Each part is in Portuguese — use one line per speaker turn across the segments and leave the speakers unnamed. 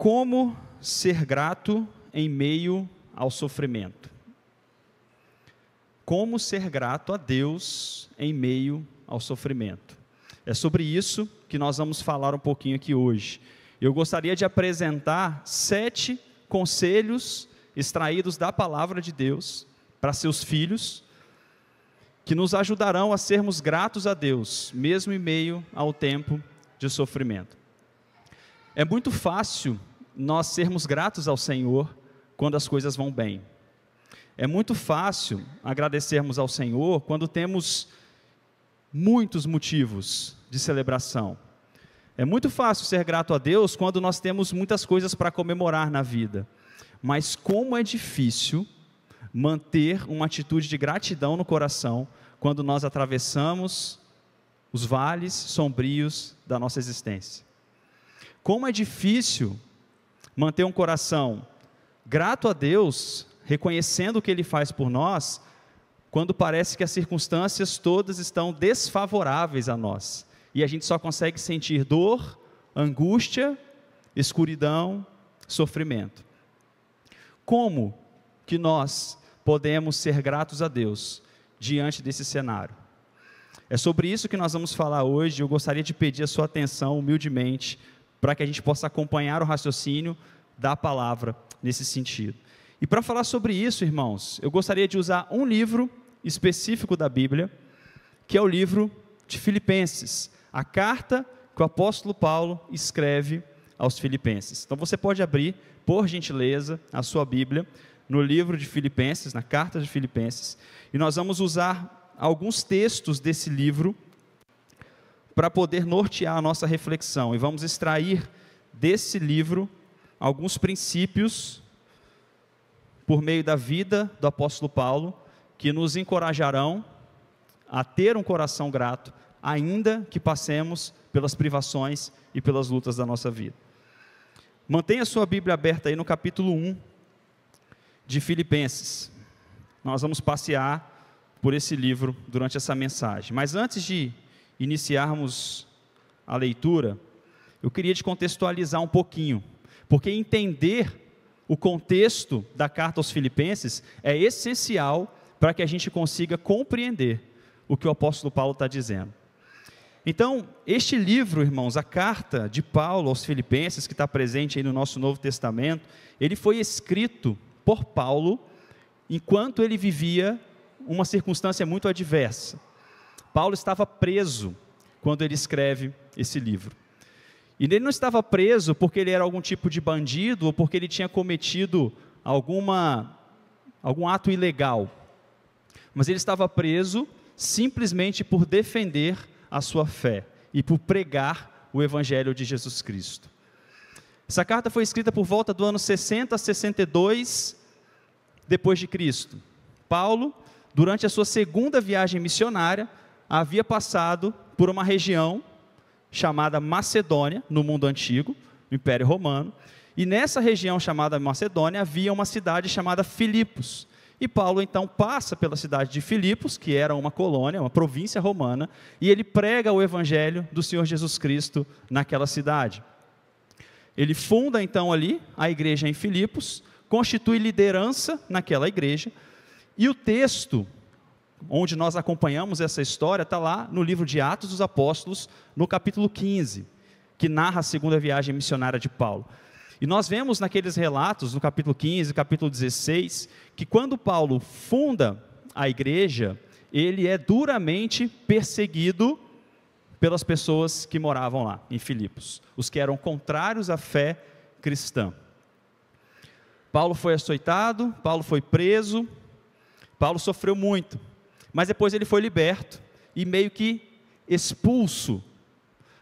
Como ser grato em meio ao sofrimento? Como ser grato a Deus em meio ao sofrimento? É sobre isso que nós vamos falar um pouquinho aqui hoje. Eu gostaria de apresentar 7 conselhos extraídos da palavra de Deus para seus filhos, que nos ajudarão a sermos gratos a Deus, mesmo em meio ao tempo de sofrimento. É muito fácil nós sermos gratos ao Senhor quando as coisas vão bem. É muito fácil agradecermos ao Senhor quando temos muitos motivos de celebração. É muito fácil ser grato a Deus quando nós temos muitas coisas para comemorar na vida. Mas como é difícil manter uma atitude de gratidão no coração quando nós atravessamos os vales sombrios da nossa existência. Como é difícil manter um coração grato a Deus, reconhecendo o que Ele faz por nós, quando parece que as circunstâncias todas estão desfavoráveis a nós. E a gente só consegue sentir dor, angústia, escuridão, sofrimento. Como que nós podemos ser gratos a Deus diante desse cenário? É sobre isso que nós vamos falar hoje. Eu gostaria de pedir a sua atenção humildemente, para que a gente possa acompanhar o raciocínio da palavra nesse sentido. E para falar sobre isso, irmãos, eu gostaria de usar um livro específico da Bíblia, que é o livro de Filipenses, a carta que o apóstolo Paulo escreve aos Filipenses. Então você pode abrir, por gentileza, a sua Bíblia no livro de Filipenses, na carta de Filipenses, e nós vamos usar alguns textos desse livro para poder nortear a nossa reflexão, e vamos extrair desse livro alguns princípios por meio da vida do apóstolo Paulo, que nos encorajarão a ter um coração grato, ainda que passemos pelas privações e pelas lutas da nossa vida. Mantenha a sua Bíblia aberta aí no capítulo 1 de Filipenses. Nós vamos passear por esse livro durante essa mensagem. Mas antes de iniciarmos a leitura, eu queria te contextualizar um pouquinho, porque entender o contexto da carta aos Filipenses é essencial para que a gente consiga compreender o que o apóstolo Paulo está dizendo. Então, este livro, irmãos, a carta de Paulo aos Filipenses, que está presente aí no nosso Novo Testamento, ele foi escrito por Paulo enquanto ele vivia uma circunstância muito adversa. Paulo estava preso quando ele escreve esse livro. E ele não estava preso porque ele era algum tipo de bandido ou porque ele tinha cometido algum ato ilegal. Mas ele estava preso simplesmente por defender a sua fé e por pregar o Evangelho de Jesus Cristo. Essa carta foi escrita por volta do ano 60 a 62 depois de Cristo. Paulo, durante a sua segunda viagem missionária, havia passado por uma região chamada Macedônia, no mundo antigo, no Império Romano, e nessa região chamada Macedônia havia uma cidade chamada Filipos. E Paulo então passa pela cidade de Filipos, que era uma colônia, uma província romana, e ele prega o Evangelho do Senhor Jesus Cristo naquela cidade. Ele funda então ali a igreja em Filipos, constitui liderança naquela igreja, e o texto onde nós acompanhamos essa história está lá no livro de Atos dos Apóstolos, no capítulo 15, que narra a segunda viagem missionária de Paulo. E nós vemos naqueles relatos, no capítulo 15, capítulo 16, que quando Paulo funda a igreja, ele é duramente perseguido pelas pessoas que moravam lá em Filipos, os que eram contrários à fé cristã. Paulo foi açoitado, Paulo foi preso, Paulo sofreu muito, mas depois ele foi liberto e meio que expulso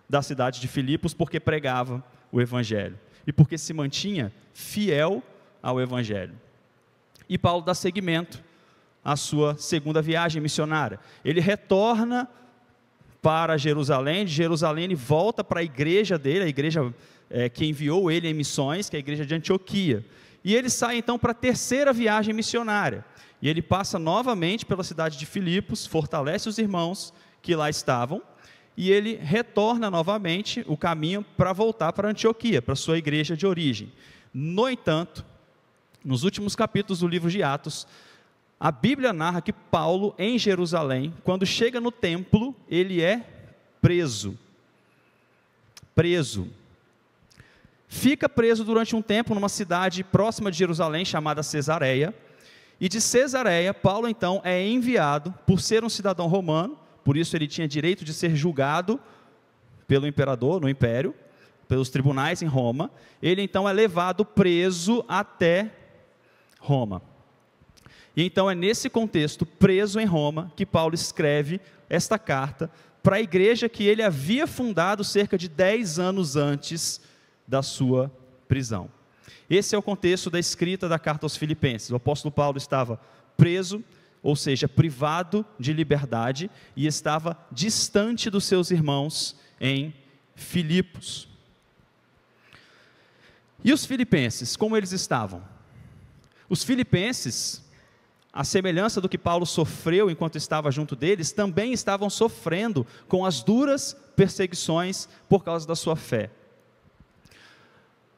da cidade de Filipos porque pregava o Evangelho e porque se mantinha fiel ao Evangelho. E Paulo dá seguimento à sua segunda viagem missionária. Ele retorna para Jerusalém, de Jerusalém ele volta para a igreja dele, a igreja que enviou ele em missões, que é a igreja de Antioquia. E ele sai então para a terceira viagem missionária. E ele passa novamente pela cidade de Filipos, fortalece os irmãos que lá estavam, e ele retorna novamente o caminho para voltar para Antioquia, para sua igreja de origem. No entanto, nos últimos capítulos do livro de Atos, a Bíblia narra que Paulo, em Jerusalém, quando chega no templo, ele é preso. Fica preso durante um tempo numa cidade próxima de Jerusalém, chamada Cesareia, e de Cesareia, Paulo então é enviado, por ser um cidadão romano, por isso ele tinha direito de ser julgado pelo imperador, no império, pelos tribunais em Roma. Ele então é levado preso até Roma. E então é nesse contexto, preso em Roma, que Paulo escreve esta carta para a igreja que ele havia fundado cerca de 10 anos antes da sua prisão. Esse é o contexto da escrita da carta aos Filipenses. O apóstolo Paulo estava preso, ou seja, privado de liberdade, e estava distante dos seus irmãos em Filipos. E os filipenses, como eles estavam? Os filipenses, à semelhança do que Paulo sofreu enquanto estava junto deles, também estavam sofrendo com as duras perseguições por causa da sua fé.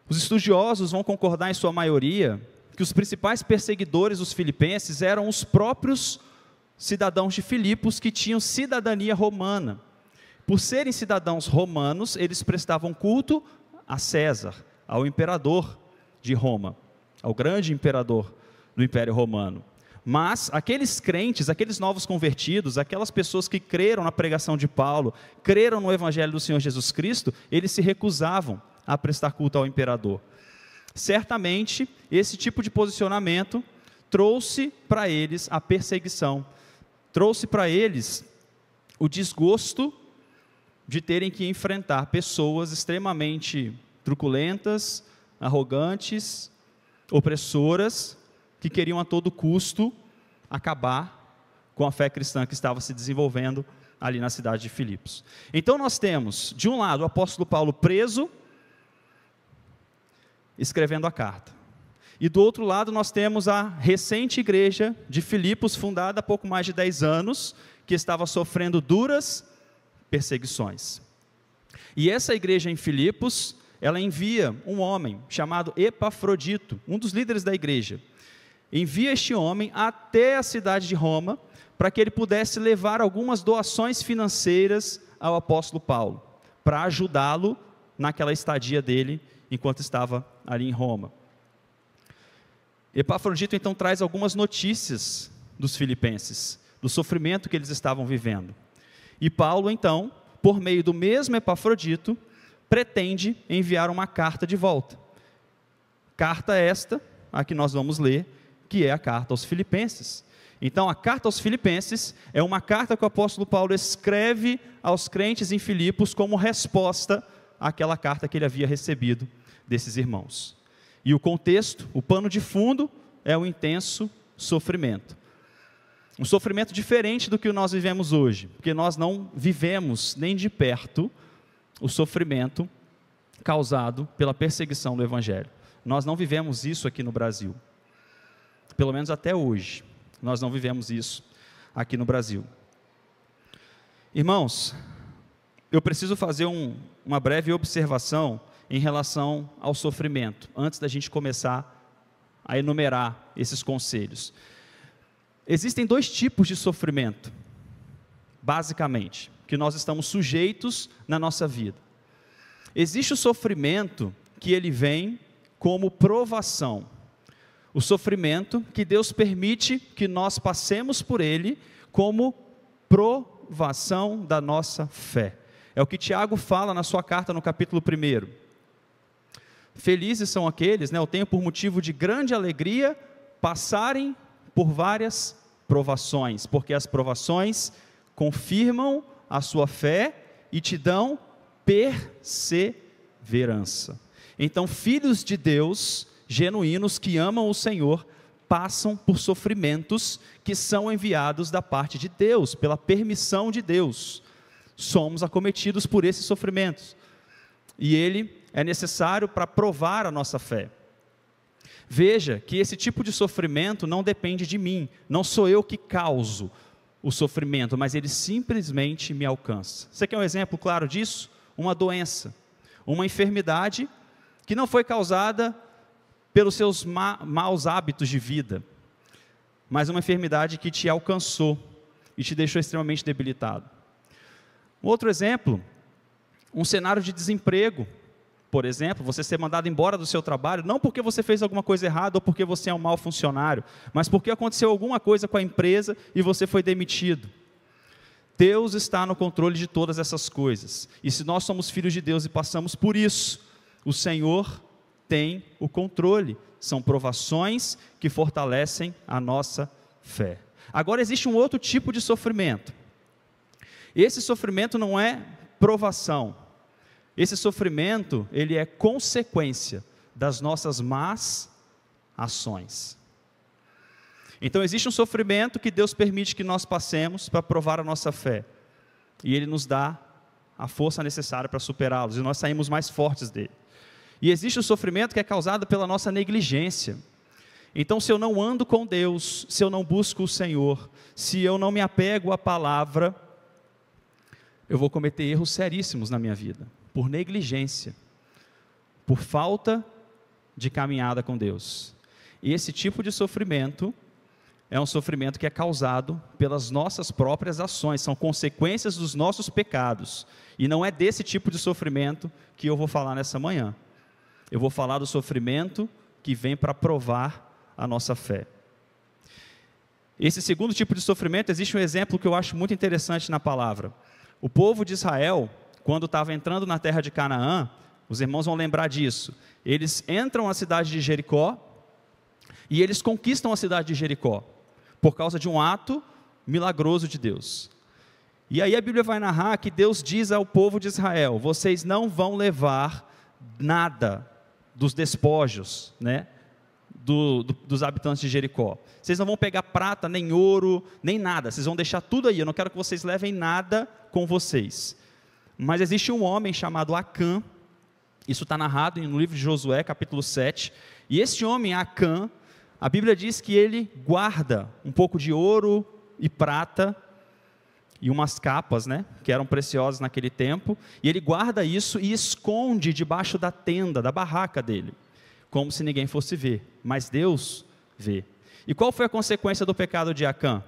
Os estudiosos vão concordar em sua maioria que os principais perseguidores dos filipenses eram os próprios cidadãos de Filipos que tinham cidadania romana. Por serem cidadãos romanos, eles prestavam culto a César, ao imperador de Roma, ao grande imperador do Império Romano. Mas aqueles crentes, aqueles novos convertidos, aquelas pessoas que creram na pregação de Paulo, creram no Evangelho do Senhor Jesus Cristo, eles se recusavam a prestar culto ao imperador. Certamente, esse tipo de posicionamento trouxe para eles a perseguição, trouxe para eles o desgosto de terem que enfrentar pessoas extremamente truculentas, arrogantes, opressoras, que queriam a todo custo acabar com a fé cristã que estava se desenvolvendo ali na cidade de Filipos. Então nós temos, de um lado, o apóstolo Paulo preso, escrevendo a carta. E do outro lado nós temos a recente igreja de Filipos, fundada há pouco mais de 10 anos, que estava sofrendo duras perseguições. E essa igreja em Filipos, ela envia um homem chamado Epafrodito, um dos líderes da igreja. Envia este homem até a cidade de Roma, para que ele pudesse levar algumas doações financeiras ao apóstolo Paulo, para ajudá-lo naquela estadia dele, enquanto estava ali em Roma. Epafrodito então traz algumas notícias dos filipenses, do sofrimento que eles estavam vivendo. E Paulo então, por meio do mesmo Epafrodito, pretende enviar uma carta de volta. Carta esta, a que nós vamos ler, que é a carta aos Filipenses. Então, a carta aos Filipenses é uma carta que o apóstolo Paulo escreve aos crentes em Filipos como resposta àquela carta que ele havia recebido desses irmãos. E o contexto, o pano de fundo, é o intenso sofrimento. Um sofrimento diferente do que nós vivemos hoje, porque nós não vivemos nem de perto o sofrimento causado pela perseguição do Evangelho. Nós não vivemos isso aqui no Brasil. Pelo menos até hoje, nós não vivemos isso aqui no Brasil. Irmãos, eu preciso fazer uma breve observação em relação ao sofrimento, antes da gente começar a enumerar esses conselhos. Existem 2 tipos de sofrimento, basicamente, que nós estamos sujeitos na nossa vida. Existe o sofrimento que ele vem como provação. O sofrimento que Deus permite que nós passemos por ele como provação da nossa fé. É o que Tiago fala na sua carta no capítulo 1. Felizes são aqueles, eu tenho por motivo de grande alegria passarem por várias provações, porque as provações confirmam a sua fé e te dão perseverança. Então, filhos de Deus, genuínos que amam o Senhor, passam por sofrimentos que são enviados da parte de Deus, pela permissão de Deus. Somos acometidos por esses sofrimentos. E ele é necessário para provar a nossa fé. Veja que esse tipo de sofrimento não depende de mim, não sou eu que causo. o sofrimento, mas ele simplesmente me alcança. Você quer um exemplo claro disso? Uma doença, uma enfermidade que não foi causada pelos seus maus hábitos de vida, mas uma enfermidade que te alcançou e te deixou extremamente debilitado. Um outro exemplo, um cenário de desemprego. Por exemplo, você ser mandado embora do seu trabalho, não porque você fez alguma coisa errada ou porque você é um mau funcionário, mas porque aconteceu alguma coisa com a empresa e você foi demitido. Deus está no controle de todas essas coisas. E se nós somos filhos de Deus e passamos por isso, o Senhor tem o controle. São provações que fortalecem a nossa fé. Agora existe um outro tipo de sofrimento. Esse sofrimento não é provação. Esse sofrimento, ele é consequência das nossas más ações. Então existe um sofrimento que Deus permite que nós passemos para provar a nossa fé. E Ele nos dá a força necessária para superá-los, e nós saímos mais fortes dele. E existe o sofrimento que é causado pela nossa negligência. Então, se eu não ando com Deus, se eu não busco o Senhor, se eu não me apego à palavra, eu vou cometer erros seríssimos na minha vida, por negligência, por falta de caminhada com Deus. E esse tipo de sofrimento é um sofrimento que é causado pelas nossas próprias ações, são consequências dos nossos pecados. E não é desse tipo de sofrimento que eu vou falar nessa manhã. Eu vou falar do sofrimento que vem para provar a nossa fé. Esse segundo tipo de sofrimento, existe um exemplo que eu acho muito interessante na palavra. O povo de Israel, quando estava entrando na terra de Canaã, os irmãos vão lembrar disso, eles entram na cidade de Jericó, e eles conquistam a cidade de Jericó, por causa de um ato milagroso de Deus. E aí a Bíblia vai narrar que Deus diz ao povo de Israel: vocês não vão levar nada dos despojos, né, dos habitantes de Jericó. Vocês não vão pegar prata, nem ouro, nem nada, vocês vão deixar tudo aí, eu não quero que vocês levem nada com vocês. Mas existe um homem chamado Acã, isso está narrado no livro de Josué, capítulo 7, e esse homem, Acã, a Bíblia diz que ele guarda um pouco de ouro e prata, e umas capas, né, que eram preciosas naquele tempo, e ele guarda isso e esconde debaixo da tenda, da barraca dele, como se ninguém fosse ver, mas Deus vê. E qual foi a consequência do pecado de Acã?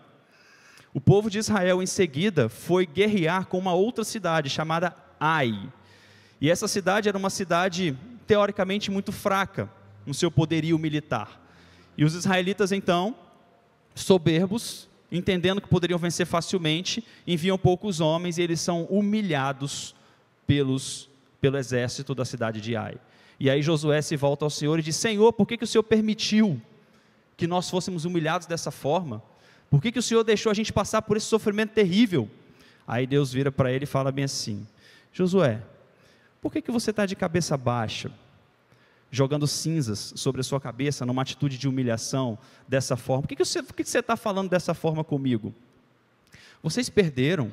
O povo de Israel, em seguida, foi guerrear com uma outra cidade, chamada Ai. E essa cidade era uma cidade, teoricamente, muito fraca, no seu poderio militar. E os israelitas, então, soberbos, entendendo que poderiam vencer facilmente, enviam poucos homens, e eles são humilhados pelo exército da cidade de Ai. E aí Josué se volta ao Senhor e diz: Senhor, por que o Senhor permitiu que nós fôssemos humilhados dessa forma? Por que o Senhor deixou a gente passar por esse sofrimento terrível? Aí Deus vira para ele e fala bem assim: Josué, por que você está de cabeça baixa, jogando cinzas sobre a sua cabeça, numa atitude de humilhação, dessa forma? Por que você está falando dessa forma comigo? Vocês perderam,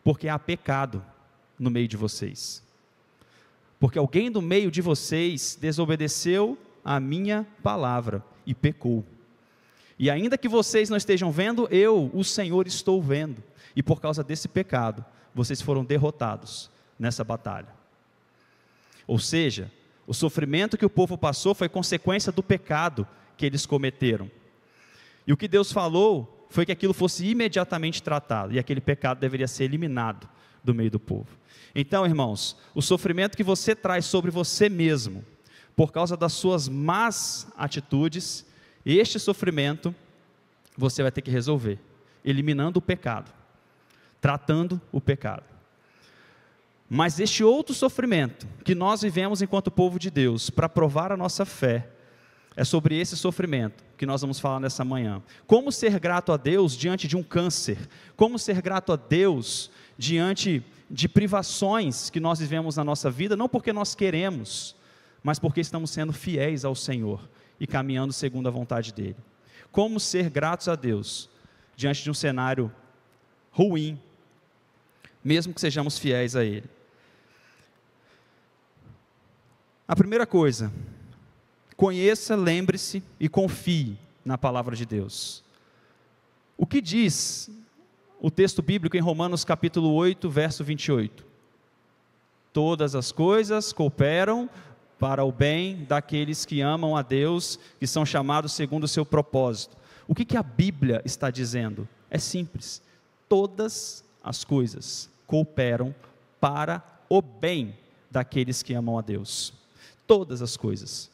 porque há pecado no meio de vocês. Porque alguém do meio de vocês desobedeceu a minha palavra e pecou. E ainda que vocês não estejam vendo, eu, o Senhor, estou vendo. E por causa desse pecado, vocês foram derrotados nessa batalha. Ou seja, o sofrimento que o povo passou foi consequência do pecado que eles cometeram. E o que Deus falou foi que aquilo fosse imediatamente tratado, e aquele pecado deveria ser eliminado do meio do povo. Então, irmãos, o sofrimento que você traz sobre você mesmo, por causa das suas más atitudes, este sofrimento você vai ter que resolver, eliminando o pecado, tratando o pecado. Mas este outro sofrimento que nós vivemos enquanto povo de Deus, para provar a nossa fé, é sobre esse sofrimento que nós vamos falar nessa manhã. Como ser grato a Deus diante de um câncer? Como ser grato a Deus diante de privações que nós vivemos na nossa vida, não porque nós queremos, mas porque estamos sendo fiéis ao Senhor e caminhando segundo a vontade dEle. Como ser gratos a Deus diante de um cenário ruim, mesmo que sejamos fiéis a Ele? A primeira coisa, conheça, lembre-se e confie na palavra de Deus. O que diz o texto bíblico em Romanos capítulo 8, verso 28. Todas as coisas cooperam para o bem daqueles que amam a Deus, que são chamados segundo o seu propósito. O que a Bíblia está dizendo? É simples. Todas as coisas cooperam para o bem daqueles que amam a Deus. Todas as coisas.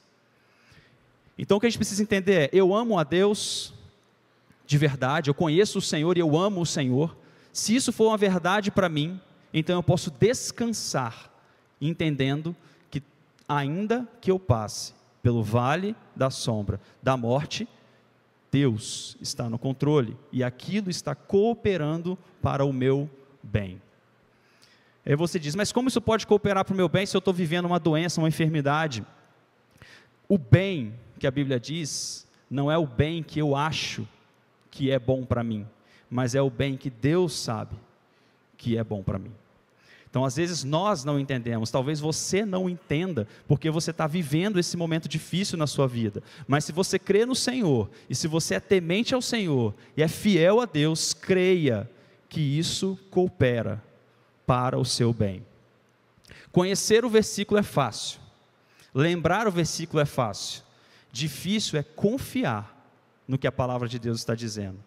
Então o que a gente precisa entender é, eu amo a Deus de verdade, eu conheço o Senhor e eu amo o Senhor. Se isso for uma verdade para mim, então eu posso descansar, entendendo que ainda que eu passe pelo vale da sombra da morte, Deus está no controle e aquilo está cooperando para o meu bem. Aí você diz, mas como isso pode cooperar para o meu bem se eu estou vivendo uma doença, uma enfermidade? O bem que a Bíblia diz, não é o bem que eu acho que é bom para mim, mas é o bem que Deus sabe que é bom para mim. Então, às vezes nós não entendemos, talvez você não entenda, porque você está vivendo esse momento difícil na sua vida, mas se você crê no Senhor, e se você é temente ao Senhor, e é fiel a Deus, creia que isso coopera para o seu bem. Conhecer o versículo é fácil, lembrar o versículo é fácil, difícil é confiar no que a palavra de Deus está dizendo.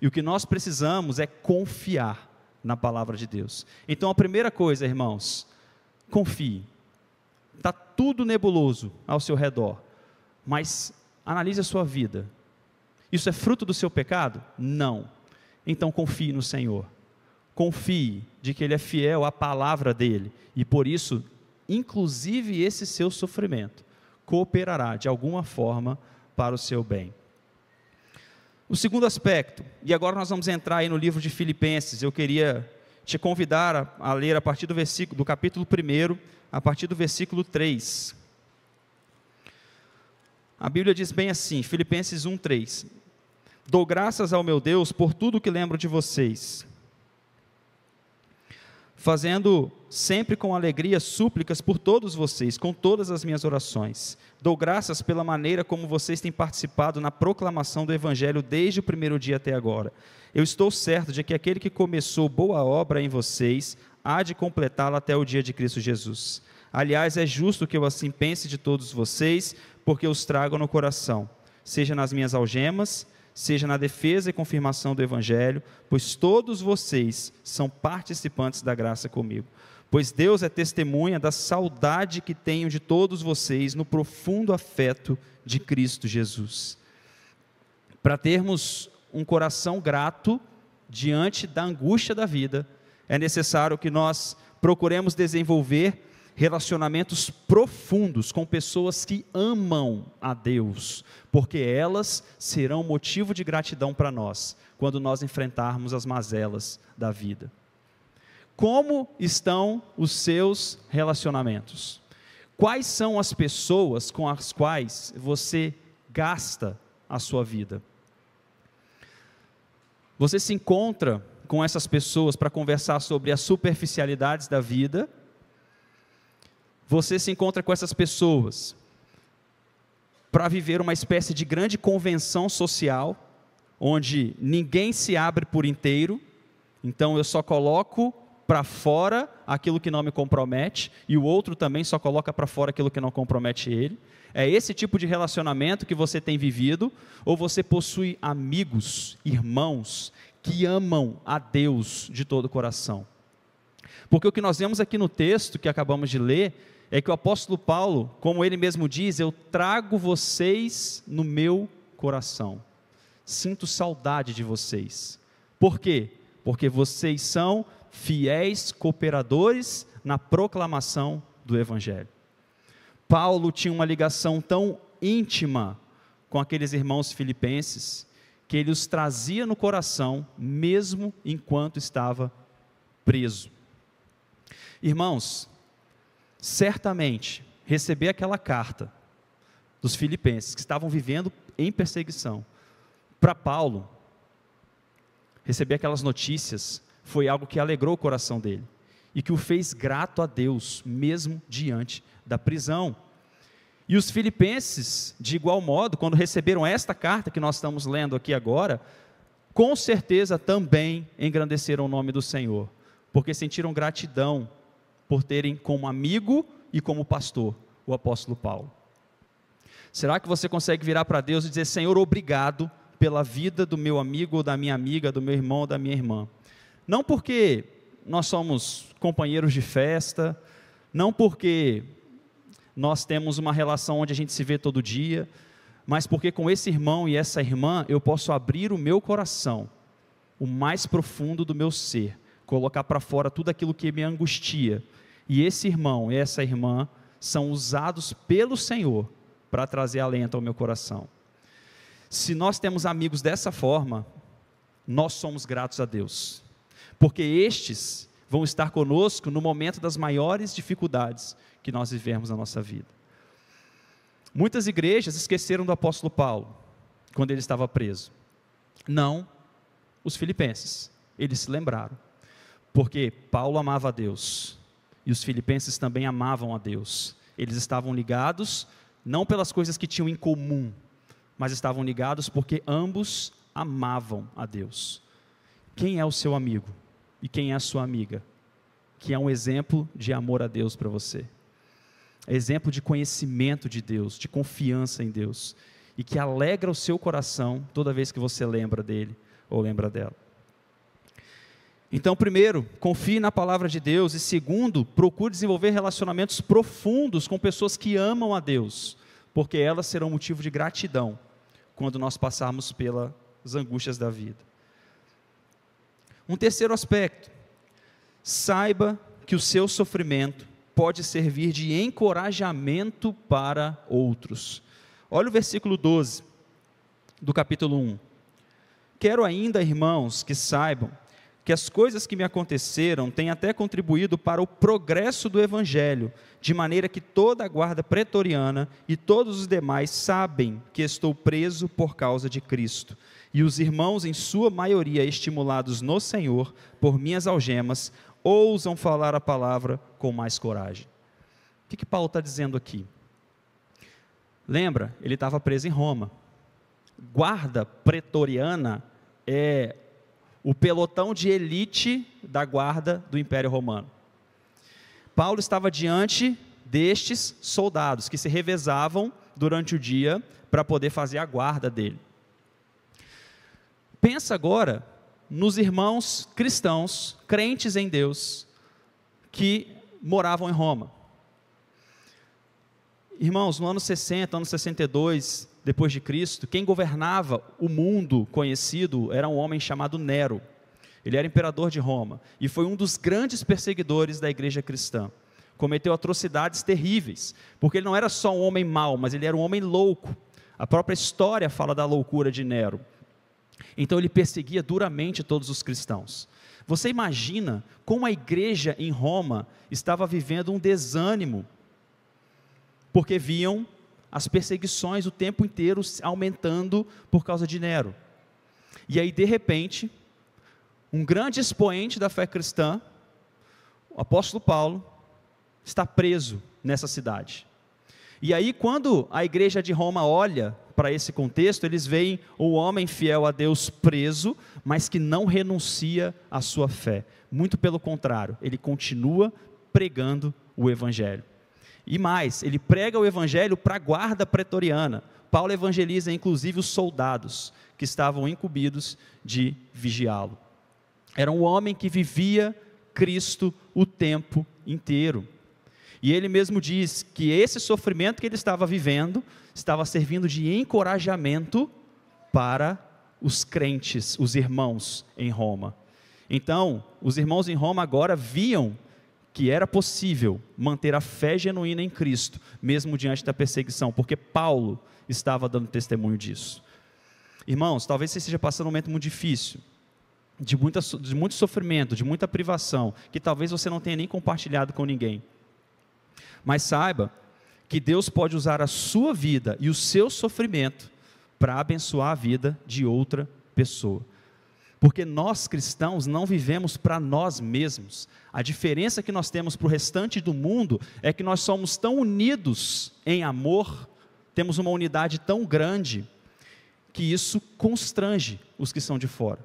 E o que nós precisamos é confiar na palavra de Deus. Então a primeira coisa, irmãos, confie. Está tudo nebuloso ao seu redor, mas analise a sua vida. Isso é fruto do seu pecado? Não. Então confie no Senhor. Confie de que Ele é fiel à palavra dEle, e por isso, inclusive esse seu sofrimento, cooperará de alguma forma para o seu bem. O segundo aspecto, e agora nós vamos entrar aí no livro de Filipenses, eu queria te convidar a ler a partir do versículo, do capítulo 1, a partir do versículo 3. A Bíblia diz bem assim, Filipenses 1:3, dou graças ao meu Deus por tudo que lembro de vocês, fazendo sempre com alegria súplicas por todos vocês, com todas as minhas orações. Dou graças pela maneira como vocês têm participado na proclamação do Evangelho desde o primeiro dia até agora. Eu estou certo de que aquele que começou boa obra em vocês, há de completá-la até o dia de Cristo Jesus. Aliás, é justo que eu assim pense de todos vocês, porque os trago no coração, seja nas minhas algemas, seja na defesa e confirmação do Evangelho, pois todos vocês são participantes da graça comigo. Pois Deus é testemunha da saudade que tenho de todos vocês no profundo afeto de Cristo Jesus. Para termos um coração grato diante da angústia da vida, é necessário que nós procuremos desenvolver relacionamentos profundos com pessoas que amam a Deus, porque elas serão motivo de gratidão para nós, quando nós enfrentarmos as mazelas da vida. Como estão os seus relacionamentos? Quais são as pessoas com as quais você gasta a sua vida? Você se encontra com essas pessoas para conversar sobre as superficialidades da vida? Você se encontra com essas pessoas para viver uma espécie de grande convenção social, onde ninguém se abre por inteiro, então eu só coloco para fora aquilo que não me compromete, e o outro também só coloca para fora aquilo que não compromete ele? É esse tipo de relacionamento que você tem vivido, ou você possui amigos, irmãos, que amam a Deus de todo o coração? Porque o que nós vemos aqui no texto que acabamos de ler, é que o apóstolo Paulo, como ele mesmo diz, eu trago vocês no meu coração, sinto saudade de vocês. Por quê? Porque vocês são fiéis cooperadores na proclamação do Evangelho. Paulo tinha uma ligação tão íntima com aqueles irmãos filipenses, que ele os trazia no coração, mesmo enquanto estava preso. Irmãos, certamente, receber aquela carta dos filipenses, que estavam vivendo em perseguição, para Paulo, receber aquelas notícias, foi algo que alegrou o coração dele, e que o fez grato a Deus, mesmo diante da prisão. E os filipenses, de igual modo, quando receberam esta carta que nós estamos lendo aqui agora, com certeza também engrandeceram o nome do Senhor, porque sentiram gratidão por terem como amigo e como pastor o apóstolo Paulo. Será que você consegue virar para Deus e dizer: Senhor, obrigado pela vida do meu amigo ou da minha amiga, do meu irmão ou da minha irmã? Não porque nós somos companheiros de festa, não porque nós temos uma relação onde a gente se vê todo dia, mas porque com esse irmão e essa irmã eu posso abrir o meu coração, o mais profundo do meu ser, colocar para fora tudo aquilo que me angustia, e esse irmão e essa irmã são usados pelo Senhor para trazer alento ao meu coração. Se nós temos amigos dessa forma, nós somos gratos a Deus, porque estes vão estar conosco no momento das maiores dificuldades que nós vivemos na nossa vida. Muitas igrejas esqueceram do apóstolo Paulo, quando ele estava preso. Não os filipenses, eles se lembraram, porque Paulo amava a Deus, e os filipenses também amavam a Deus. Eles estavam ligados, não pelas coisas que tinham em comum, mas estavam ligados porque ambos amavam a Deus. Quem é o seu amigo? E quem é a sua amiga? Que é um exemplo de amor a Deus para você. Exemplo de conhecimento de Deus, de confiança em Deus, e que alegra o seu coração toda vez que você lembra dele ou lembra dela. Então, primeiro, confie na palavra de Deus, e segundo, procure desenvolver relacionamentos profundos com pessoas que amam a Deus, porque elas serão motivo de gratidão quando nós passarmos pelas angústias da vida. Um terceiro aspecto: saiba que o seu sofrimento pode servir de encorajamento para outros. Olha o versículo 12 do capítulo 1. Quero ainda, irmãos, que saibam que as coisas que me aconteceram têm até contribuído para o progresso do Evangelho, de maneira que toda a guarda pretoriana e todos os demais sabem que estou preso por causa de Cristo. E os irmãos, em sua maioria estimulados no Senhor por minhas algemas, ousam falar a palavra com mais coragem. O que Paulo está dizendo aqui? Lembra, ele estava preso em Roma. Guarda pretoriana é o pelotão de elite da guarda do Império Romano. Paulo estava diante destes soldados que se revezavam durante o dia para poder fazer a guarda dele. Pensa agora nos irmãos cristãos, crentes em Deus, que moravam em Roma. Irmãos, no ano 60, ano 62, depois de Cristo, quem governava o mundo conhecido era um homem chamado Nero. Ele era imperador de Roma e foi um dos grandes perseguidores da igreja cristã. Cometeu atrocidades terríveis, porque ele não era só um homem mau, mas ele era um homem louco. A própria história fala da loucura de Nero. Então ele perseguia duramente todos os cristãos. Você imagina como a igreja em Roma estava vivendo um desânimo, porque viam as perseguições o tempo inteiro aumentando por causa de Nero. E aí, de repente, um grande expoente da fé cristã, o apóstolo Paulo, está preso nessa cidade. E aí, quando a igreja de Roma olha para esse contexto, eles veem o homem fiel a Deus preso, mas que não renuncia à sua fé. Muito pelo contrário, ele continua pregando o evangelho. E mais, ele prega o evangelho para a guarda pretoriana. Paulo evangeliza inclusive os soldados que estavam incumbidos de vigiá-lo. Era um homem que vivia Cristo o tempo inteiro. E ele mesmo diz que esse sofrimento que ele estava vivendo estava servindo de encorajamento para os crentes, os irmãos em Roma. Então, os irmãos em Roma agora viam que era possível manter a fé genuína em Cristo, mesmo diante da perseguição, porque Paulo estava dando testemunho disso. Irmãos, talvez você esteja passando um momento muito difícil, de muito sofrimento, de muita privação, que talvez você não tenha nem compartilhado com ninguém. Mas saiba que Deus pode usar a sua vida e o seu sofrimento para abençoar a vida de outra pessoa. Porque nós cristãos não vivemos para nós mesmos. A diferença que nós temos para o restante do mundo é que nós somos tão unidos em amor, temos uma unidade tão grande, que isso constrange os que são de fora.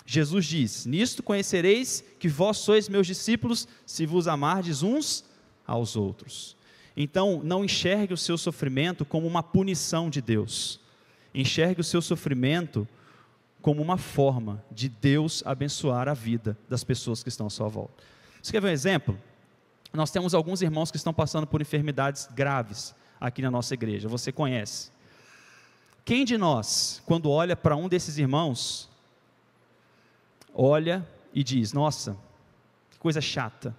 Jesus diz: nisto conhecereis que vós sois meus discípulos, se vos amardes uns aos outros. Então, não enxergue o seu sofrimento como uma punição de Deus. Enxergue o seu sofrimento como uma forma de Deus abençoar a vida das pessoas que estão à sua volta. Você quer ver um exemplo? Nós temos alguns irmãos que estão passando por enfermidades graves aqui na nossa igreja, você conhece. Quem de nós, quando olha para um desses irmãos, olha e diz: nossa, que coisa chata.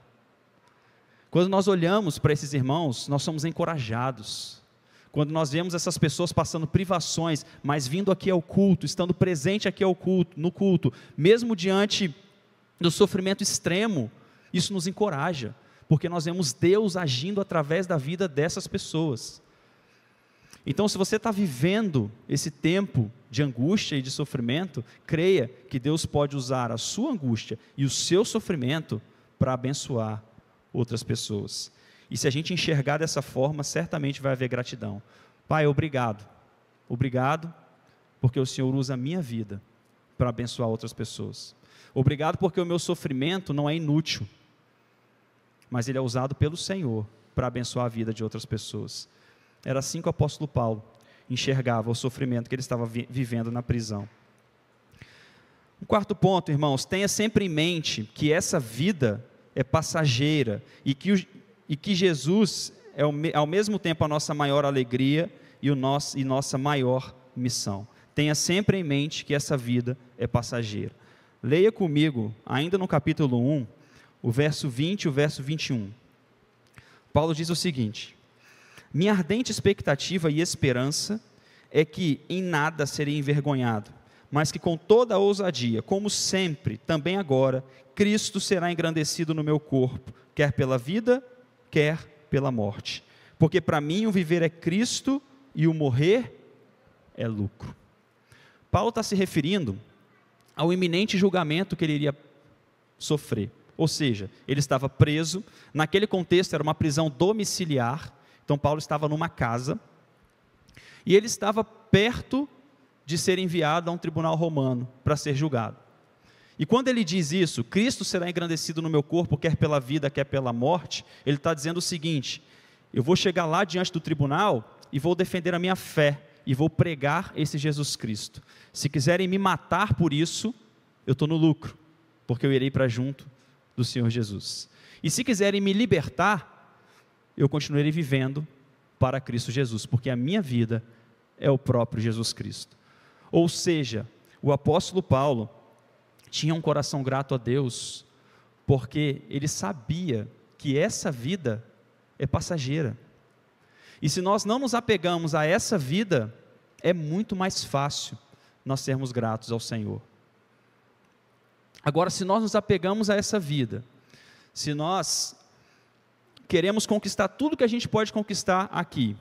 Quando nós olhamos para esses irmãos, nós somos encorajados. Quando nós vemos essas pessoas passando privações, mas vindo aqui ao culto, estando presente aqui ao culto, no culto, mesmo diante do sofrimento extremo, isso nos encoraja, porque nós vemos Deus agindo através da vida dessas pessoas. Então, se você está vivendo esse tempo de angústia e de sofrimento, creia que Deus pode usar a sua angústia e o seu sofrimento para abençoar outras pessoas. E se a gente enxergar dessa forma, certamente vai haver gratidão. Pai, obrigado. Obrigado porque o Senhor usa a minha vida para abençoar outras pessoas. Obrigado porque o meu sofrimento não é inútil, mas ele é usado pelo Senhor para abençoar a vida de outras pessoas. Era assim que o apóstolo Paulo enxergava o sofrimento que ele estava vivendo na prisão. Um quarto ponto, irmãos, tenha sempre em mente que essa vida é passageira e que Jesus é ao mesmo tempo a nossa maior alegria e nossa maior missão. Tenha sempre em mente que essa vida é passageira. Leia comigo, ainda no capítulo 1, o verso 20 e o verso 21. Paulo diz o seguinte: minha ardente expectativa e esperança é que em nada serei envergonhado, mas que com toda a ousadia, como sempre, também agora, Cristo será engrandecido no meu corpo, quer pela vida, quer pela morte. Porque para mim o viver é Cristo e o morrer é lucro. Paulo está se referindo ao iminente julgamento que ele iria sofrer. Ou seja, ele estava preso, naquele contexto era uma prisão domiciliar. Então Paulo estava numa casa, e ele estava perto de ser enviado a um tribunal romano para ser julgado. E quando ele diz isso, Cristo será engrandecido no meu corpo, quer pela vida, quer pela morte, ele está dizendo o seguinte: eu vou chegar lá diante do tribunal e vou defender a minha fé, e vou pregar esse Jesus Cristo. Se quiserem me matar por isso, eu estou no lucro, porque eu irei para junto do Senhor Jesus. E se quiserem me libertar, eu continuarei vivendo para Cristo Jesus, porque a minha vida é o próprio Jesus Cristo. Ou seja, o apóstolo Paulo tinha um coração grato a Deus, porque ele sabia que essa vida é passageira. E se nós não nos apegamos a essa vida, é muito mais fácil nós sermos gratos ao Senhor. Agora, se nós nos apegamos a essa vida, se nós queremos conquistar tudo que a gente pode conquistar aqui,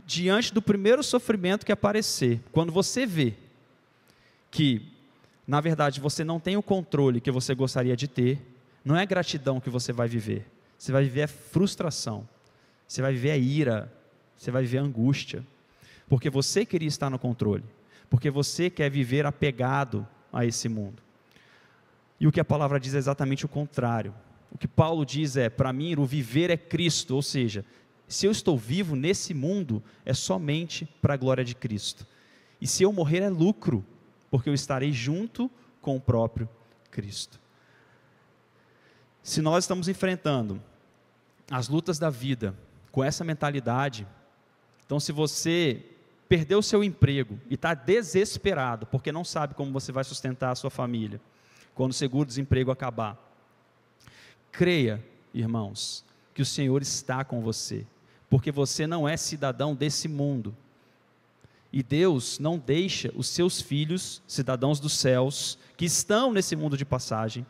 diante do primeiro sofrimento que aparecer, quando você vê que, na verdade, você não tem o controle que você gostaria de ter, não é gratidão que você vai viver, você vai viver a frustração, você vai viver a ira, você vai viver a angústia, porque você queria estar no controle, porque você quer viver apegado a esse mundo. E o que a palavra diz é exatamente o contrário. O que Paulo diz é: para mim o viver é Cristo, ou seja, se eu estou vivo nesse mundo, é somente para a glória de Cristo. E se eu morrer é lucro, porque eu estarei junto com o próprio Cristo. Se nós estamos enfrentando as lutas da vida com essa mentalidade, então se você perdeu o seu emprego e está desesperado, porque não sabe como você vai sustentar a sua família, quando o seguro-desemprego acabar, creia, irmãos, que o Senhor está com você, porque você não é cidadão desse mundo, e Deus não deixa os seus filhos, cidadãos dos céus, que estão nesse mundo de passagem,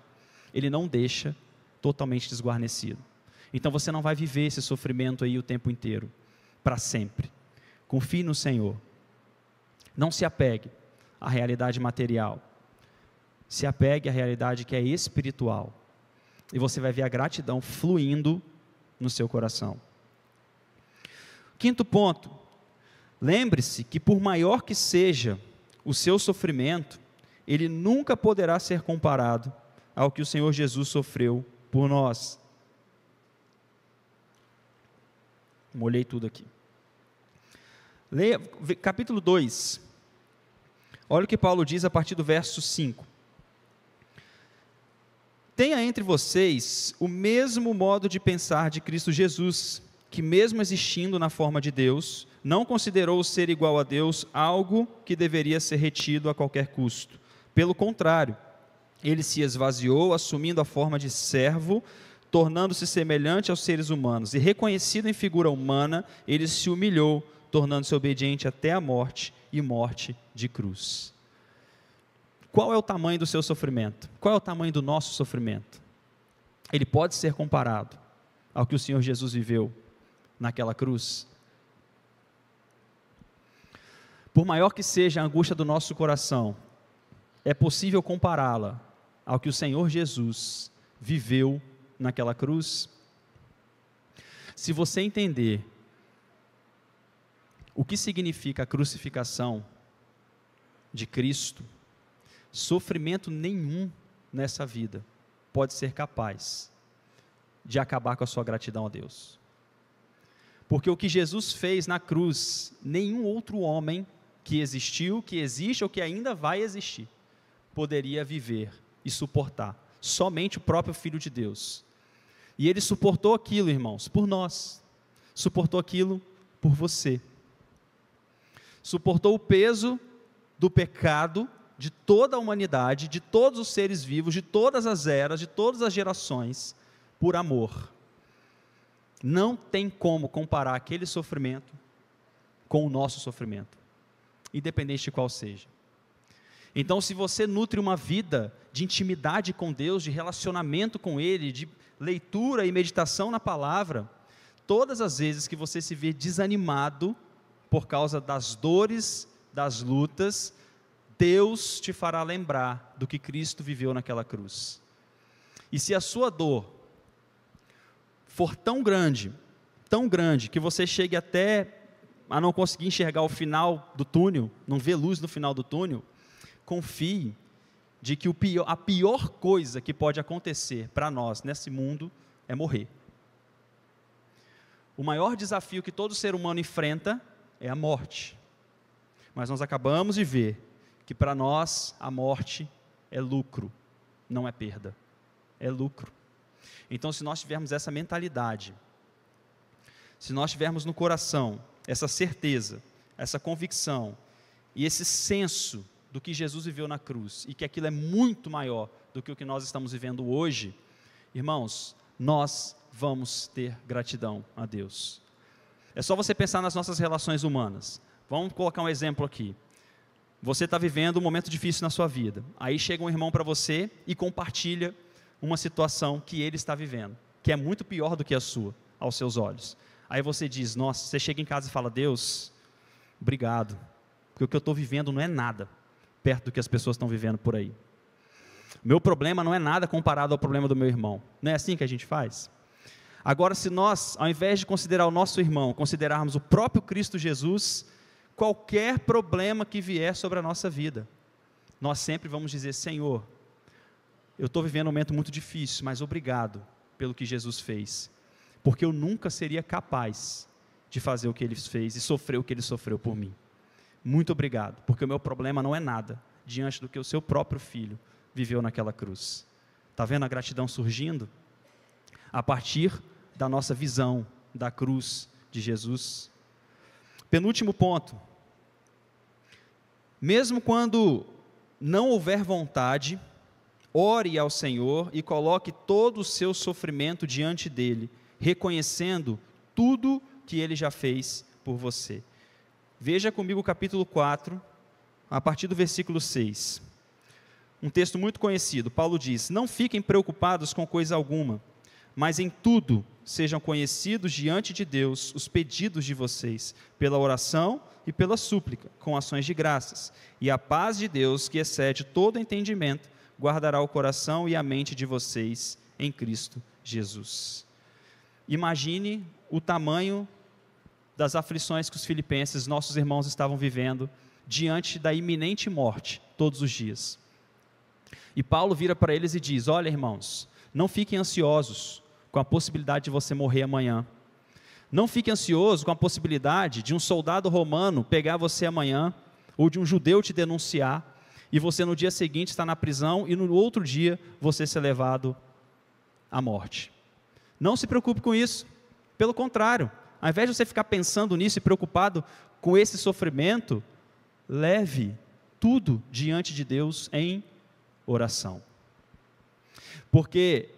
Ele não deixa totalmente desguarnecido. Então você não vai viver esse sofrimento aí o tempo inteiro, para sempre. Confie no Senhor, não se apegue à realidade material, se apegue à realidade que é espiritual, e você vai ver a gratidão fluindo no seu coração. Quinto ponto, Lembre-se que por maior que seja o seu sofrimento, ele nunca poderá ser comparado ao que o Senhor Jesus sofreu por nós. Molhei tudo aqui. Leia capítulo 2. Olha o que Paulo diz a partir do verso 5. Tenha entre vocês o mesmo modo de pensar de Cristo Jesus, que mesmo existindo na forma de Deus, não considerou ser igual a Deus algo que deveria ser retido a qualquer custo. Pelo contrário, ele se esvaziou, assumindo a forma de servo, tornando-se semelhante aos seres humanos, e reconhecido em figura humana, ele se humilhou, tornando-se obediente até a morte, e morte de cruz. Qual é o tamanho do seu sofrimento? Qual é o tamanho do nosso sofrimento? Ele pode ser comparado ao que o Senhor Jesus viveu naquela cruz? Por maior que seja a angústia do nosso coração, é possível compará-la ao que o Senhor Jesus viveu naquela cruz? Se você entender o que significa a crucificação de Cristo, sofrimento nenhum nessa vida pode ser capaz de acabar com a sua gratidão a Deus. Porque o que Jesus fez na cruz, nenhum outro homem que existiu, que existe ou que ainda vai existir, poderia viver e suportar. Somente o próprio Filho de Deus. E ele suportou aquilo, irmãos, por nós. Suportou aquilo por você. Suportou o peso do pecado de toda a humanidade, de todos os seres vivos, de todas as eras, de todas as gerações, por amor. Não tem como comparar aquele sofrimento com o nosso sofrimento, independente de qual seja. Então, se você nutre uma vida de intimidade com Deus, de relacionamento com Ele, de leitura e meditação na palavra, todas as vezes que você se vê desanimado por causa das dores, das lutas, Deus te fará lembrar do que Cristo viveu naquela cruz. E se a sua dor for tão grande, que você chegue até a não conseguir enxergar o final do túnel, não ver luz no final do túnel, confie de que a pior coisa que pode acontecer para nós nesse mundo é morrer. O maior desafio que todo ser humano enfrenta é a morte. Mas nós acabamos de ver que para nós a morte é lucro, não é perda, é lucro. Então, se nós tivermos essa mentalidade, se nós tivermos no coração essa certeza, essa convicção e esse senso do que Jesus viveu na cruz, e que aquilo é muito maior do que o que nós estamos vivendo hoje, irmãos, nós vamos ter gratidão a Deus. É só você pensar nas nossas relações humanas. Vamos colocar um exemplo aqui. Você está vivendo um momento difícil na sua vida, aí chega um irmão para você e compartilha uma situação que ele está vivendo, que é muito pior do que a sua, aos seus olhos. Aí você diz, nossa, você chega em casa e fala, Deus, obrigado, porque o que eu estou vivendo não é nada perto do que as pessoas estão vivendo por aí. Meu problema não é nada comparado ao problema do meu irmão. Não é assim que a gente faz? Agora, se nós, ao invés de considerar o nosso irmão, considerarmos o próprio Cristo Jesus, qualquer problema que vier sobre a nossa vida, nós sempre vamos dizer, Senhor, eu estou vivendo um momento muito difícil, mas obrigado pelo que Jesus fez, porque eu nunca seria capaz de fazer o que Ele fez e sofrer o que Ele sofreu por mim. Muito obrigado, porque o meu problema não é nada diante do que o seu próprio Filho viveu naquela cruz. Está vendo a gratidão surgindo? A partir da nossa visão da cruz de Jesus. Penúltimo ponto. Mesmo quando não houver vontade, ore ao Senhor e coloque todo o seu sofrimento diante dEle, reconhecendo tudo que Ele já fez por você. Veja comigo o capítulo 4, a partir do versículo 6. Um texto muito conhecido. Paulo diz, não fiquem preocupados com coisa alguma, mas em tudo sejam conhecidos diante de Deus os pedidos de vocês, pela oração e pela súplica, com ações de graças. E a paz de Deus, que excede todo entendimento, guardará o coração e a mente de vocês em Cristo Jesus. Imagine o tamanho das aflições que os filipenses, nossos irmãos, estavam vivendo diante da iminente morte, todos os dias. E Paulo vira para eles e diz: olha, irmãos, não fiquem ansiosos com a possibilidade de você morrer amanhã. Não fique ansioso com a possibilidade de um soldado romano pegar você amanhã, ou de um judeu te denunciar, e você no dia seguinte estar na prisão, e no outro dia você ser levado à morte. Não se preocupe com isso. Pelo contrário, ao invés de você ficar pensando nisso e preocupado com esse sofrimento, leve tudo diante de Deus em oração. Porque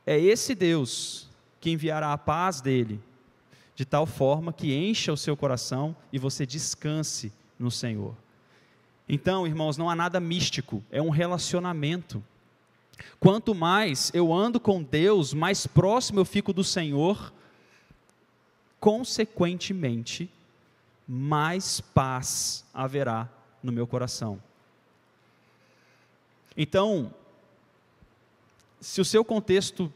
é esse Deus que enviará a paz dele, de tal forma que encha o seu coração e você descanse no Senhor. Então, irmãos, não há nada místico, é um relacionamento. Quanto mais eu ando com Deus, mais próximo eu fico do Senhor, consequentemente, mais paz haverá no meu coração. Então, se o seu contexto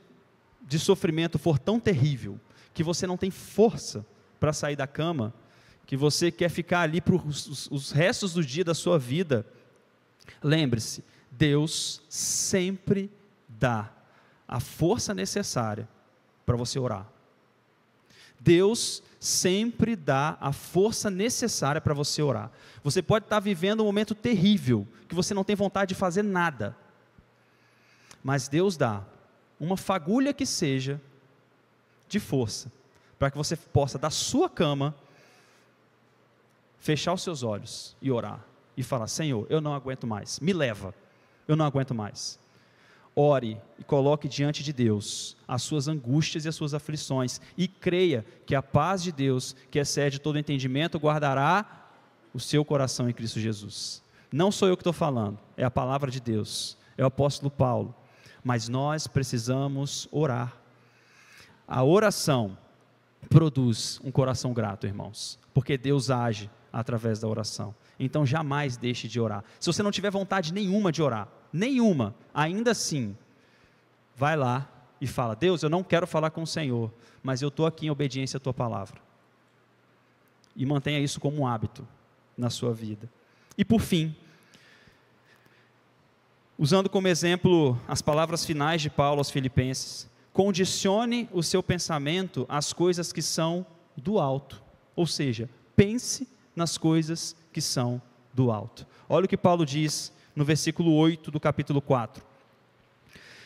de sofrimento for tão terrível, que você não tem força para sair da cama, que você quer ficar ali para os restos do dia da sua vida, lembre-se, Deus sempre dá a força necessária para você orar. Deus sempre dá a força necessária para você orar. Você pode estar vivendo um momento terrível, que você não tem vontade de fazer nada, mas Deus dá uma fagulha que seja de força, para que você possa, da sua cama, fechar os seus olhos e orar, e falar: Senhor, eu não aguento mais, me leva, eu não aguento mais. Ore e coloque diante de Deus as suas angústias e as suas aflições, e creia que a paz de Deus, que excede todo entendimento, guardará o seu coração em Cristo Jesus. Não sou eu que estou falando, é a palavra de Deus, é o apóstolo Paulo, mas nós precisamos orar. A oração produz um coração grato, irmãos, porque Deus age através da oração. Então jamais deixe de orar. Se você não tiver vontade nenhuma de orar, nenhuma, ainda assim, vai lá e fala: Deus, eu não quero falar com o Senhor, mas eu estou aqui em obediência à tua palavra. E mantenha isso como um hábito na sua vida. E por fim, usando como exemplo as palavras finais de Paulo aos Filipenses, condicione o seu pensamento às coisas que são do alto, ou seja, pense nas coisas que são do alto. Olha o que Paulo diz no versículo 8 do capítulo 4.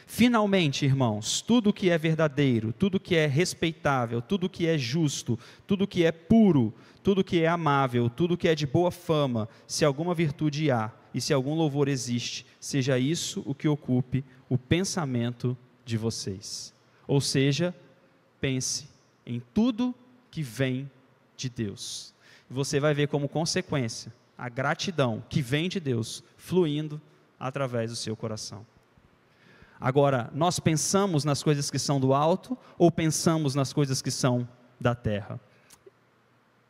Finalmente, irmãos, tudo que é verdadeiro, tudo que é respeitável, tudo que é justo, tudo que é puro, tudo que é amável, tudo que é de boa fama, se alguma virtude há e se algum louvor existe, seja isso o que ocupe o pensamento de vocês. Ou seja, pense em tudo que vem de Deus. Você vai ver como consequência a gratidão que vem de Deus fluindo através do seu coração. Agora, nós pensamos nas coisas que são do alto ou pensamos nas coisas que são da terra?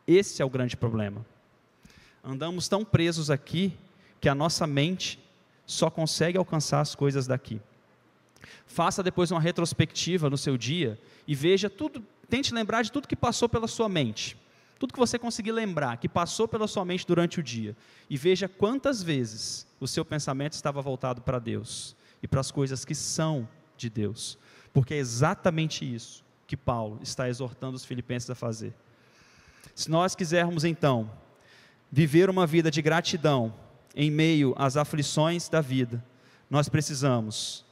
Esse é o grande problema. Andamos tão presos aqui que a nossa mente só consegue alcançar as coisas daqui. Faça depois uma retrospectiva no seu dia e veja tudo, tente lembrar de tudo que passou pela sua mente. Tudo que você conseguir lembrar, que passou pela sua mente durante o dia, e veja quantas vezes o seu pensamento estava voltado para Deus, e para as coisas que são de Deus, porque é exatamente isso que Paulo está exortando os filipenses a fazer. Se nós quisermos então, viver uma vida de gratidão, em meio às aflições da vida, nós precisamos,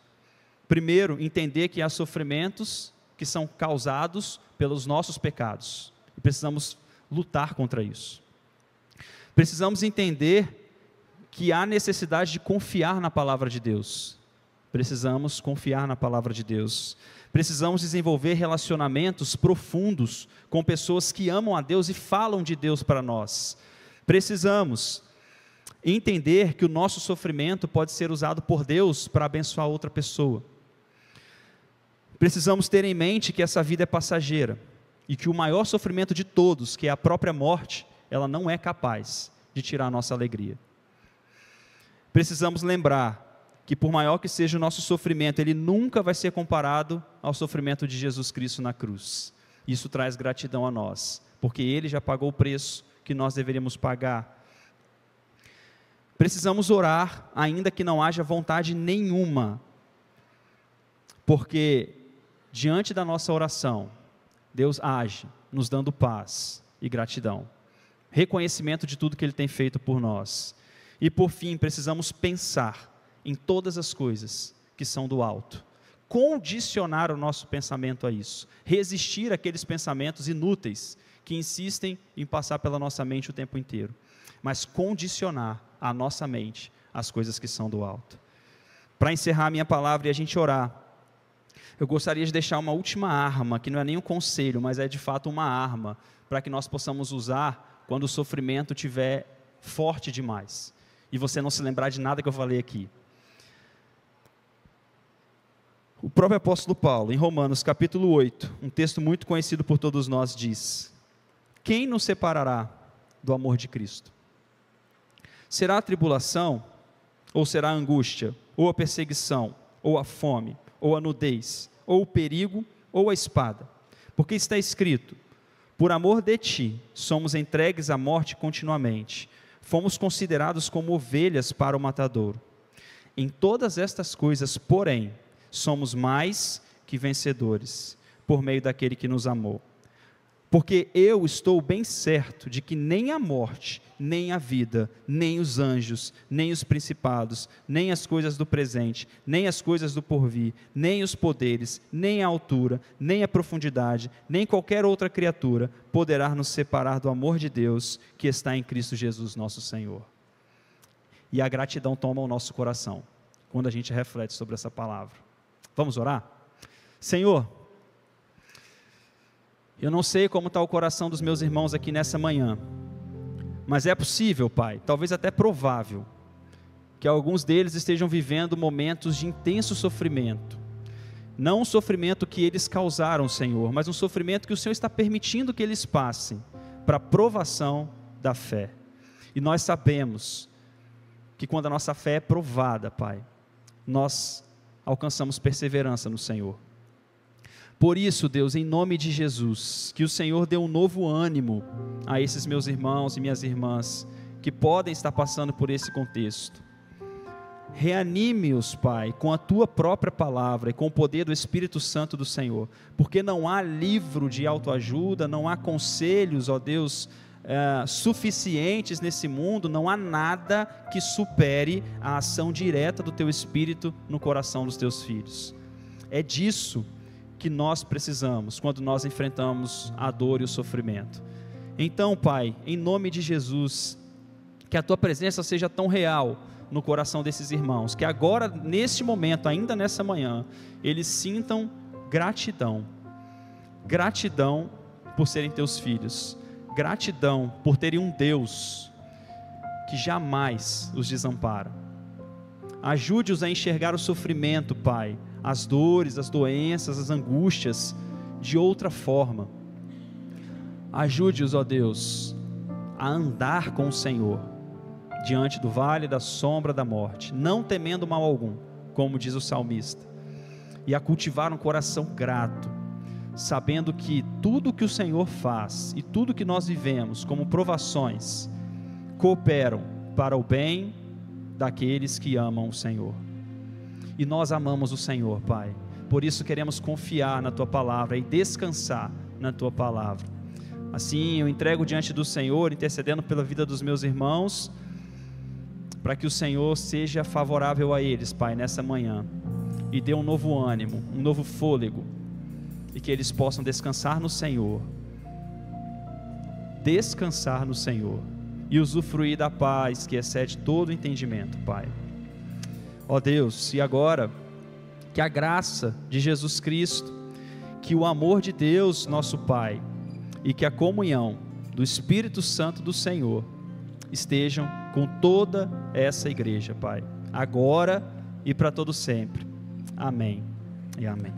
primeiro, entender que há sofrimentos que são causados pelos nossos pecados, e precisamos lutar contra isso. Precisamos entender que há necessidade de confiar na palavra de Deus. Precisamos confiar na palavra de Deus. Precisamos desenvolver relacionamentos profundos com pessoas que amam a Deus e falam de Deus para nós. Precisamos entender que o nosso sofrimento pode ser usado por Deus para abençoar outra pessoa. Precisamos ter em mente que essa vida é passageira e que o maior sofrimento de todos, que é a própria morte, ela não é capaz de tirar a nossa alegria. Precisamos lembrar que por maior que seja o nosso sofrimento, ele nunca vai ser comparado ao sofrimento de Jesus Cristo na cruz. Isso traz gratidão a nós, porque Ele já pagou o preço que nós deveríamos pagar. Precisamos orar, ainda que não haja vontade nenhuma, porque diante da nossa oração, Deus age, nos dando paz e gratidão, reconhecimento de tudo que Ele tem feito por nós. E por fim, precisamos pensar em todas as coisas que são do alto, condicionar o nosso pensamento a isso, resistir àqueles pensamentos inúteis que insistem em passar pela nossa mente o tempo inteiro, mas condicionar a nossa mente às coisas que são do alto. Para encerrar a minha palavra e a gente orar, eu gostaria de deixar uma última arma, que não é nem um conselho, mas é de fato uma arma, para que nós possamos usar quando o sofrimento estiver forte demais, e você não se lembrar de nada que eu falei aqui. O próprio apóstolo Paulo, em Romanos capítulo 8, um texto muito conhecido por todos nós, diz: quem nos separará do amor de Cristo? Será a tribulação, ou será a angústia, ou a perseguição, ou a fome, ou a nudez, ou o perigo, ou a espada? Porque está escrito: por amor de ti, somos entregues à morte continuamente, fomos considerados como ovelhas para o matadouro. Em todas estas coisas, porém, somos mais que vencedores, por meio daquele que nos amou. Porque eu estou bem certo de que nem a morte, nem a vida, nem os anjos, nem os principados, nem as coisas do presente, nem as coisas do porvir, nem os poderes, nem a altura, nem a profundidade, nem qualquer outra criatura poderá nos separar do amor de Deus que está em Cristo Jesus nosso Senhor. E a gratidão toma o nosso coração, quando a gente reflete sobre essa palavra. Vamos orar? Senhor, eu não sei como está o coração dos meus irmãos aqui nessa manhã, mas é possível, Pai, talvez até provável, que alguns deles estejam vivendo momentos de intenso sofrimento. Não um sofrimento que eles causaram, Senhor, mas um sofrimento que o Senhor está permitindo que eles passem, para a provação da fé. E nós sabemos que quando a nossa fé é provada, Pai, nós alcançamos perseverança no Senhor. Por isso, Deus, em nome de Jesus, que o Senhor dê um novo ânimo a esses meus irmãos e minhas irmãs, que podem estar passando por esse contexto. Reanime-os, Pai, com a Tua própria palavra e com o poder do Espírito Santo do Senhor, porque não há livro de autoajuda, não há conselhos, ó Deus, suficientes nesse mundo, não há nada que supere a ação direta do Teu Espírito no coração dos Teus filhos. É disso que nós precisamos quando nós enfrentamos a dor e o sofrimento. Então, Pai, em nome de Jesus, que a Tua presença seja tão real no coração desses irmãos, que agora, neste momento, ainda nessa manhã, eles sintam gratidão por serem Teus filhos, gratidão por terem um Deus que jamais os desampara. Ajude-os a enxergar o sofrimento, Pai, as dores, as doenças, as angústias, de outra forma. Ajude-os, ó Deus, a andar com o Senhor, diante do vale da sombra da morte, não temendo mal algum, como diz o salmista, e a cultivar um coração grato, sabendo que tudo que o Senhor faz e tudo que nós vivemos como provações cooperam para o bem daqueles que amam o Senhor. E nós amamos o Senhor, Pai, por isso queremos confiar na Tua palavra e descansar na Tua palavra. Assim eu entrego diante do Senhor, intercedendo pela vida dos meus irmãos, para que o Senhor seja favorável a eles, Pai, nessa manhã, e dê um novo ânimo, um novo fôlego, e que eles possam descansar no Senhor, e usufruir da paz que excede todo entendimento, Pai. Ó Deus, e agora, que a graça de Jesus Cristo, que o amor de Deus, nosso Pai, e que a comunhão do Espírito Santo do Senhor estejam com toda essa igreja, Pai, agora e para todo sempre. Amém e amém.